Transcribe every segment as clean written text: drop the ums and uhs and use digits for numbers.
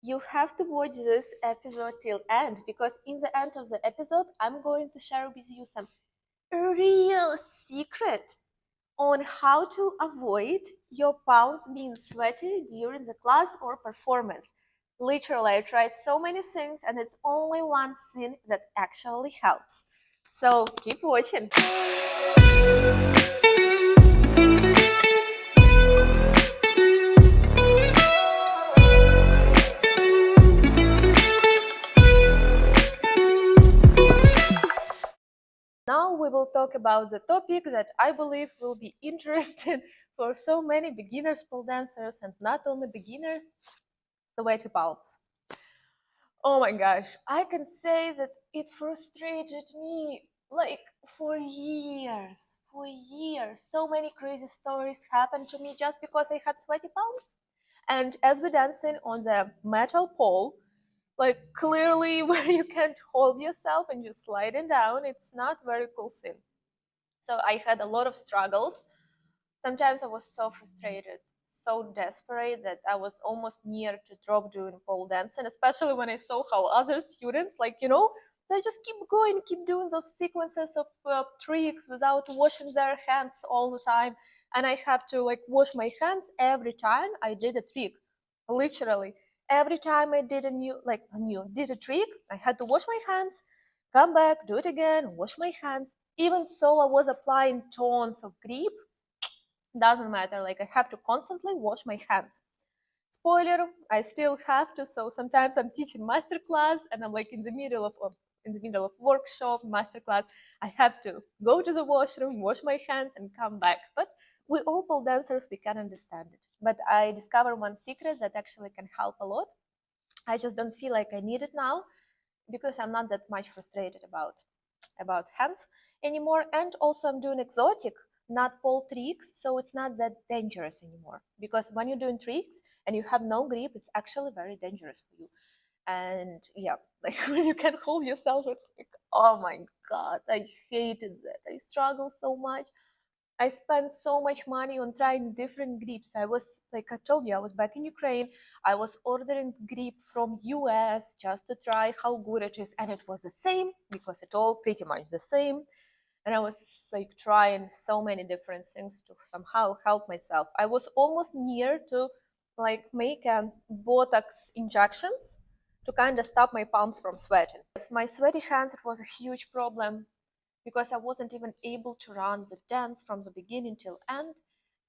You have to watch this episode till end, because in the end of the episode, I'm going to share with you some real secret on how to avoid your palms being sweaty during the class or performance. Literally, I tried so many things and it's only one thing that actually helps. So keep watching. Now we will talk about the topic that I believe will be interesting for so many beginners pole dancers, and not only beginners, sweaty palms. Oh my gosh, I can say that it frustrated me like for years. For years. So many crazy stories happened to me just because I had sweaty palms. And as we're dancing on the metal pole, like clearly where you can't hold yourself and you're sliding down, it's not very cool scene. So I had a lot of struggles. Sometimes I was so frustrated, so desperate that I was almost near to drop during pole dancing, especially when I saw how other students, they just keep going, keep doing those sequences of tricks without washing their hands all the time. And I have to wash my hands every time I did a trick. Literally, every time I did did a trick, I had to wash my hands, come back, do it again, wash my hands. Even so, I was applying tons of grip. Doesn't matter, like I have to constantly wash my hands. Spoiler, I still have to. So sometimes I'm teaching master class and I'm like in the middle of workshop, master class. I have to go to the washroom, wash my hands, and come back. But we all pole dancers, we can understand it. But I discovered one secret that actually can help a lot. I just don't feel like I need it now because I'm not that much frustrated about hands anymore. And also I'm doing exotic, not pole tricks, so it's not that dangerous anymore. Because when you're doing tricks and you have no grip, it's actually very dangerous for you. And yeah, like when you can hold yourself, it's like, oh my god, I hated that. I struggled so much. I spent so much money on trying different grips. I was, like I told you, I was back in Ukraine. I was ordering grip from US just to try how good it is, and it was the same because it all pretty much the same. And I was like trying so many different things to somehow help myself. I was almost near to like make a Botox injections to kind of stop my palms from sweating. Yes, my sweaty hands, it was a huge problem because I wasn't even able to run the dance from the beginning till end.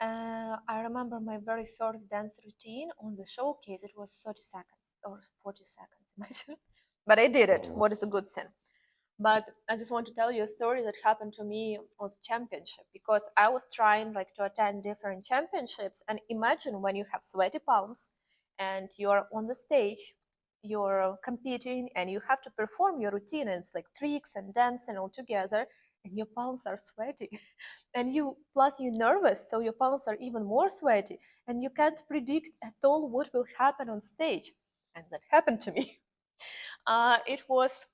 I remember my very first dance routine on the showcase. It was 30 seconds or 40 seconds, imagine. But I did it. What is a good thing? But I just want to tell you a story that happened to me on the championship, because I was trying like to attend different championships. And imagine when you have sweaty palms and you're on the stage, you're competing and you have to perform your routine, and it's like tricks and dancing all together, and your palms are sweaty. And you, plus you're nervous, so your palms are even more sweaty, and you can't predict at all what will happen on stage. And that happened to me. It was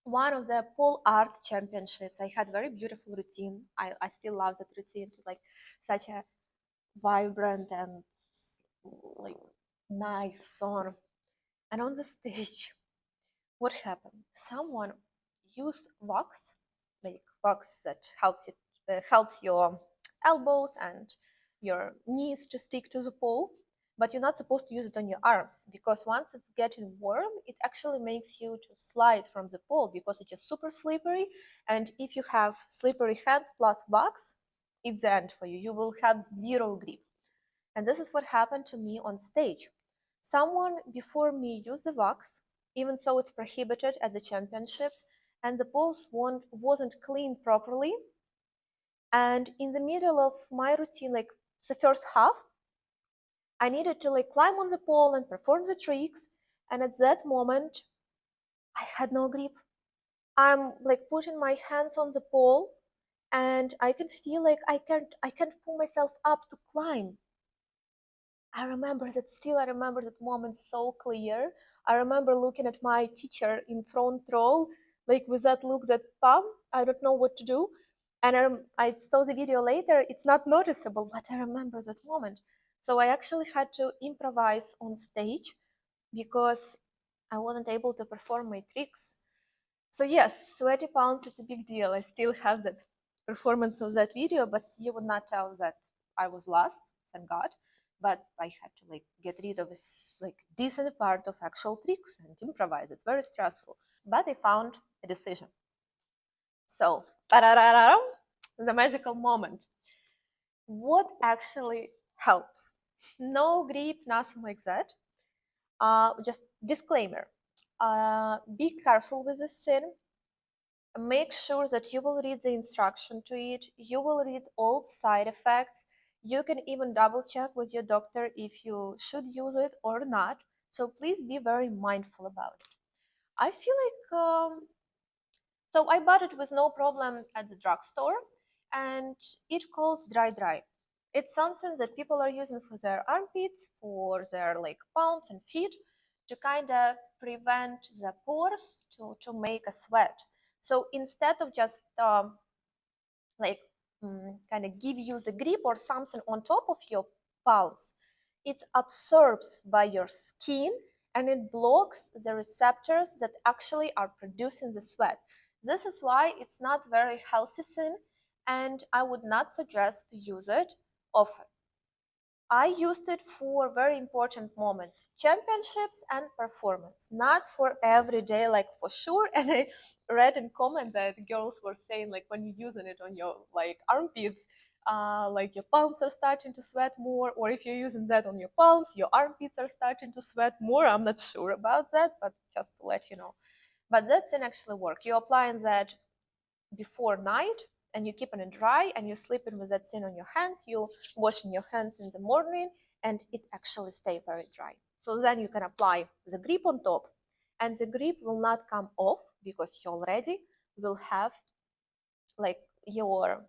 one of the pole art championships. I had very beautiful routine. I still love that routine. To like such a vibrant and like nice song. And on the stage, what happened? Someone used wax, like wax that helps your elbows and your knees to stick to the pole. But you're not supposed to use it on your arms, because once it's getting warm, it actually makes you to slide from the pole because it's just super slippery. And if you have slippery hands plus wax, it's the end for you. You will have zero grip. And this is what happened to me on stage. Someone before me used the wax, even though it's prohibited at the championships, and the poles wasn't cleaned properly. And in the middle of my routine, like the first half, I needed to like climb on the pole and perform the tricks. And at that moment, I had no grip. I'm like putting my hands on the pole, and I can feel like I can't pull myself up to climb. I remember that still. I remember that moment so clear. I remember looking at my teacher in front row, like with that look, that palm, I don't know what to do. And I saw the video later. It's not noticeable, but I remember that moment. So I actually had to improvise on stage because I wasn't able to perform my tricks. So yes, sweaty palms, it's a big deal. I still have that performance of that video, but you would not tell that I was lost, thank God. But I had to like get rid of this like decent part of actual tricks and improvise. It's very stressful. But I found a decision. So, the magical moment. What actually helps? No grip, nothing like that. Just disclaimer. Be careful with this sin. Make sure that you will read the instruction to it. You will read all side effects. You can even double check with your doctor if you should use it or not. So please be very mindful about it. I feel like so I bought it with no problem at the drugstore, and it calls dry. It's something that people are using for their armpits, for their like palms and feet, to kind of prevent the pores to make a sweat. So instead of just like kind of give you the grip or something on top of your palms, it absorbs by your skin and it blocks the receptors that actually are producing the sweat. This is why it's not very healthy thing, and I would not suggest to use it often. I used it for very important moments, championships and performance, not for every day, like for sure. And I read in comment that girls were saying like when you're using it on your like armpits, like your palms are starting to sweat more, or if you're using that on your palms, your armpits are starting to sweat more. I'm not sure about that, but just to let you know. But that didn't actually work. You're applying that before night and you keeping it dry and you're sleeping with that thing on your hands, you washing your hands in the morning and it actually stay very dry. So then you can apply the grip on top and the grip will not come off because you already will have like your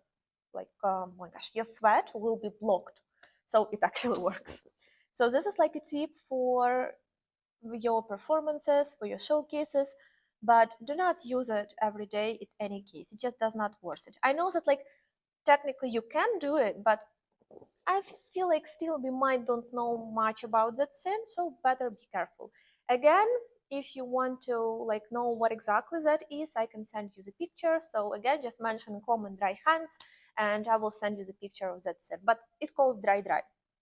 oh my gosh, your sweat will be blocked. So it actually works. So this is like a tip for your performances, for your showcases, but do not use it every day in any case. It just does not worth it. I know that like technically you can do it, but I feel like still we might don't know much about that sin, so better be careful. Again, if you want to like know what exactly that is, I can send you the picture. So again, just mention common dry hands and I will send you the picture of that sin. But it calls dry.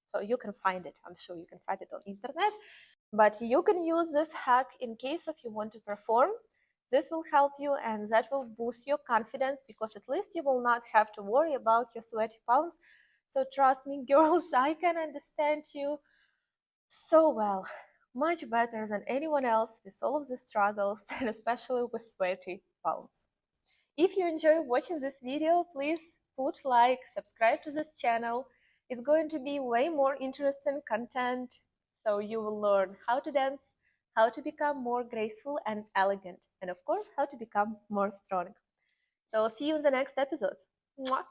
So you can find it. I'm sure you can find it on internet. But you can use this hack in case if you want to perform. This will help you and that will boost your confidence because at least you will not have to worry about your sweaty palms. So trust me, girls, I can understand you so well, much better than anyone else with all of the struggles and especially with sweaty palms. If you enjoy watching this video, please put like, subscribe to this channel. It's going to be way more interesting content. So you will learn how to dance, how to become more graceful and elegant, and of course, how to become more strong. So I'll see you in the next episode. Mwah!